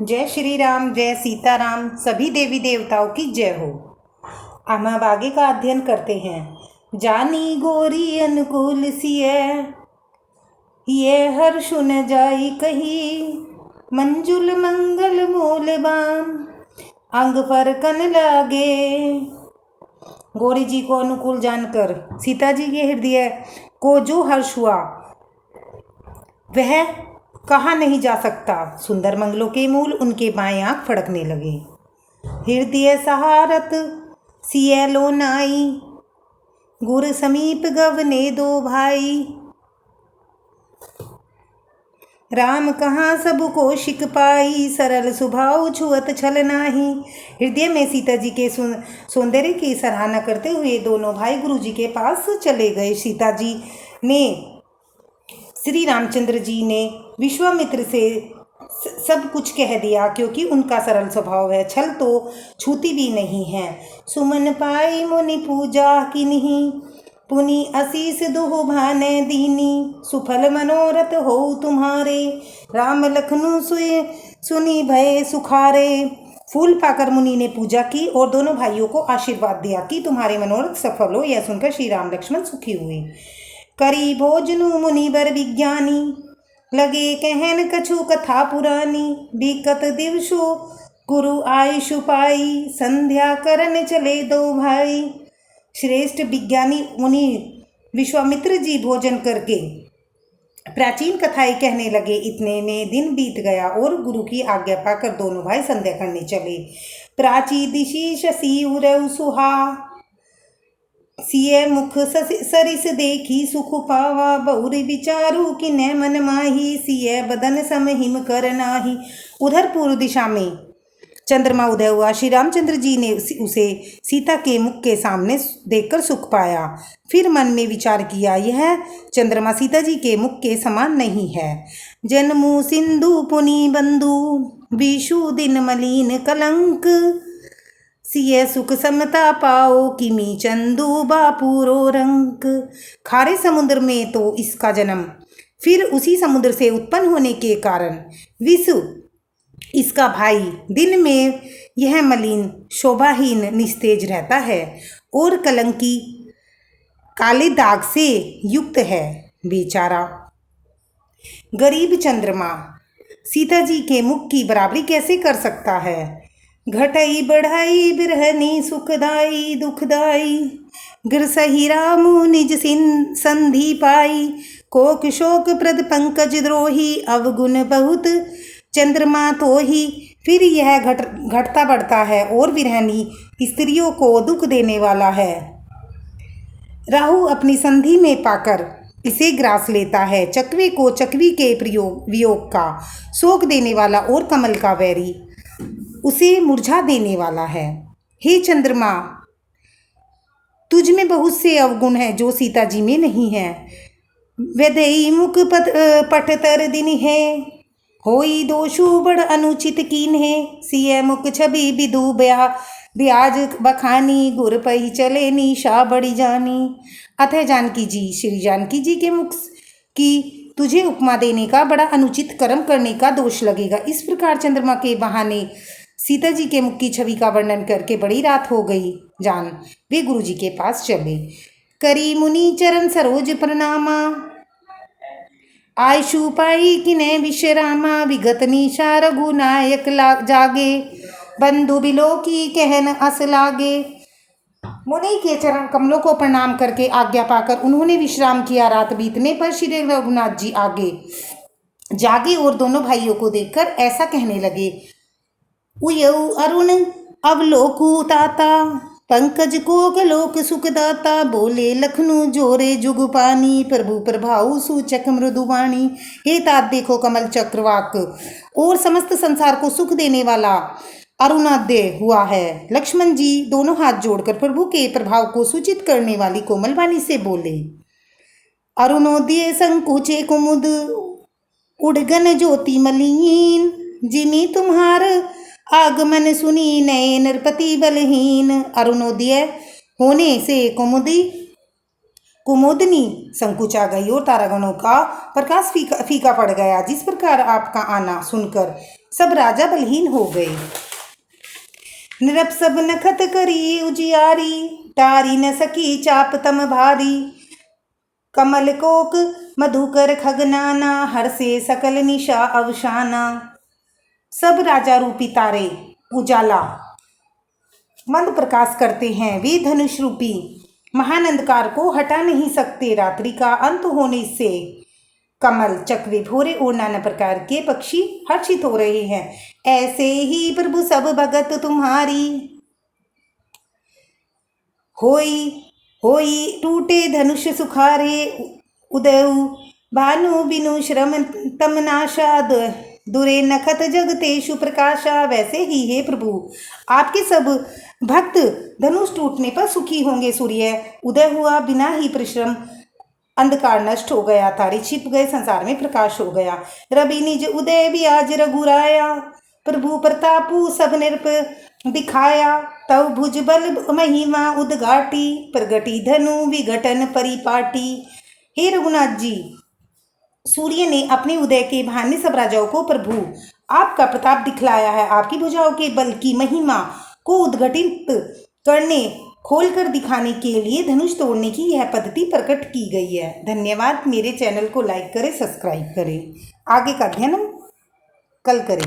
जय श्री राम, जय सीताराम, सभी देवी देवताओं की जय हो। हम अब आगे का अध्ययन करते हैं। जानी गोरी अनुकूल सिय, ये हर्षु न जाई कही, मंजुल मंगल मूल बाम, अंग पर कन लागे। गौरी जी को अनुकूल जानकर सीता जी के हृदय को जो हर्ष हुआ वह कहा नहीं जा सकता। सुंदर मंगलों के मूल उनके बाएं आंख फड़कने लगे। हृदय सहारत सिय लोनाई, गुर समीप गवने दो भाई। राम कहाँ सब को शिक पाई, सरल स्वभाव छुअत छल नाही। हृदय में सीता जी के सौंदर्य की सराहना करते हुए दोनों भाई गुरु जी के पास चले गए। सीता जी ने श्री रामचंद्र जी ने विश्वामित्र से सब कुछ कह दिया, क्योंकि उनका सरल स्वभाव है, छल तो छूती भी नहीं है। सुमन पाई मुनि पूजा किन्ही, पुनि आशीष दुहु भाने दीनी। सुफल मनोरथ हो तुम्हारे, राम लखनऊ सुनी भय सुखारे। फूल पाकर मुनि ने पूजा की और दोनों भाइयों को आशीर्वाद दिया कि तुम्हारे मनोरथ सफल हो। यह सुनकर श्री राम लक्ष्मण सुखी हुए। करी भोजनु मुनि बर विज्ञानी, लगे कहन कछु कथा पुरानी। बिकत दिवसो गुरु आयुषु पाई, संध्या करन चले दो भाई। श्रेष्ठ विज्ञानी मुनि विश्वामित्र जी भोजन करके प्राचीन कथाएं कहने लगे। इतने में दिन बीत गया और गुरु की आज्ञा पाकर दोनों भाई संध्या करने चले। प्राची दिशि शशि उरऊ सुहा, सिय मुख सरिस देखी सुख पावा। बहुरी विचारू कि न मन माही, सिय बदन सम हिम कर नाही। उधर पूर्व दिशा में चंद्रमा उदय हुआ। श्री रामचंद्र जी ने उसे सीता के मुख के सामने देखकर सुख पाया। फिर मन में विचार किया, यह चंद्रमा सीता जी के मुख के समान नहीं है। जन्मु सिंधु पुनि बंधु, विषु दिन मलिन कलंक। सिय सुख समता पाओ, किमी चंदू बापूरो रंक। खारे समुद्र में तो इसका जन्म, फिर उसी समुद्र से उत्पन्न होने के कारण विषु इसका भाई, दिन में यह मलिन शोभाहीन निस्तेज रहता है और कलंकी काले दाग से युक्त है। बेचारा गरीब चंद्रमा सीता जी के मुख की बराबरी कैसे कर सकता है। घटई बढ़ाई बिरहनी सुखदाई दुखदाई, गिरसही रामु निज संधि पाई। कोक शोक प्रद पंकज द्रोही, अवगुण बहुत चंद्रमा तो ही। फिर यह घटता बढ़ता है और विरहनी स्त्रियों को दुख देने वाला है। राहु अपनी संधि में पाकर इसे ग्रास लेता है। चकवे को चकवी के वियोग का शोक देने वाला और कमल का वैरी उसे मुरझा देने वाला है। हे चंद्रमा, तुझ में बहुत से अवगुण हैं जो सीता जी में नहीं है। वेदई मुख पटतर दिन है, होई दोषु बड़ अनुचित कीन है। सिय मुख छवि विदु ब्याज बखानी, गुर पही चले निशा बड़ी जानी। अतः जानकी जी, श्री जानकी जी के मुख की तुझे उपमा देने का बड़ा अनुचित कर्म करने का दोष लगेगा। इस प्रकार चंद्रमा के बहाने सीता जी के मुख की छवि का वर्णन करके बड़ी रात हो गई जान वे गुरु जी के पास चले। करी मुनि चरण सरोज प्रणामा, आयशु पाई किने विश्रामा। विगत निशा रघुनायक जागे, बंधु बिलो की कहन अस लागे। मुनि के चरण कमलों को प्रणाम करके आज्ञा पाकर उन्होंने विश्राम किया। रात बीतने पर श्री रघुनाथ जी आगे जागे और दोनों भाइयों को देखकर ऐसा कहने लगे। उयऊ अरुण अवलोकु ताता, पंकज को गलोक सुखदाता। बोले लखनऊ जोरे जुग पानी, प्रभु प्रभाऊ सूचक मृदुवाणी। हे तात देखो कमल चक्रवाक और समस्त संसार को सुख देने वाला अरुणोदय हुआ है। लक्ष्मण जी दोनों हाथ जोड़कर प्रभु के प्रभाव को सूचित करने वाली कोमल वाणी से बोले। अरुणोदय संकुचे कुमुद, उड़गन ज्योति मलिन। जिमी तुम्हार आगमन सुनी, नए नरपति बलहीन। अरुणोदय होने से कुमुदी कुमुदनी संकुचा गई और तारागणों का प्रकाश फीका पड़ गया। जिस प्रकार आपका आना सुनकर सब राजा बलहीन हो गए। निरप सब नखत करी उजियारी, टारी न सकी चाप तम भारी। कमल कोक मधुकर खगनाना, हर से सकल निशा अवसाना। सब राजा रूपी तारे उजाला मंद प्रकाश करते हैं। वे धनुष रूपी महान अंधकार को हटा नहीं सकते। रात्रि का अंत होने से कमल, चकवे, भोरे और नाना प्रकार के पक्षी हर्षित हो रहे हैं। ऐसे ही प्रभु सब भगत तुम्हारी, होई होई टूटे धनुष सुखारे। उदयु भानु बिनु श्रम तमनाशा, दुरे नखत जगतेषु प्रकाशा। वैसे ही हे प्रभु, आपके सब भक्त धनुष टूटने पर सुखी होंगे। सूर्य उदय हुआ, बिना ही परिश्रम अंधकार नष्ट हो गया। तारे छिप गए, संसार में प्रकाश हो गया। रवि निज उदय भी आज रघुराया, प्रभु प्रतापु सब निरप दिखाया। तव भुज बल महिमा उद्घाटी, प्रगटी धनु विघटन परिपाटी। हे रघुनाथ जी, सूर्य ने अपने उदय के बहाने सब राजाओं को प्रभु आपका प्रताप दिखलाया है। आपकी भुजाओं के बल की महिमा को उद्घटित करने, खोलकर दिखाने के लिए धनुष तोड़ने की यह पद्धति प्रकट की गई है। धन्यवाद। मेरे चैनल को लाइक करें, सब्सक्राइब करें। आगे का अध्ययन हम कल करें।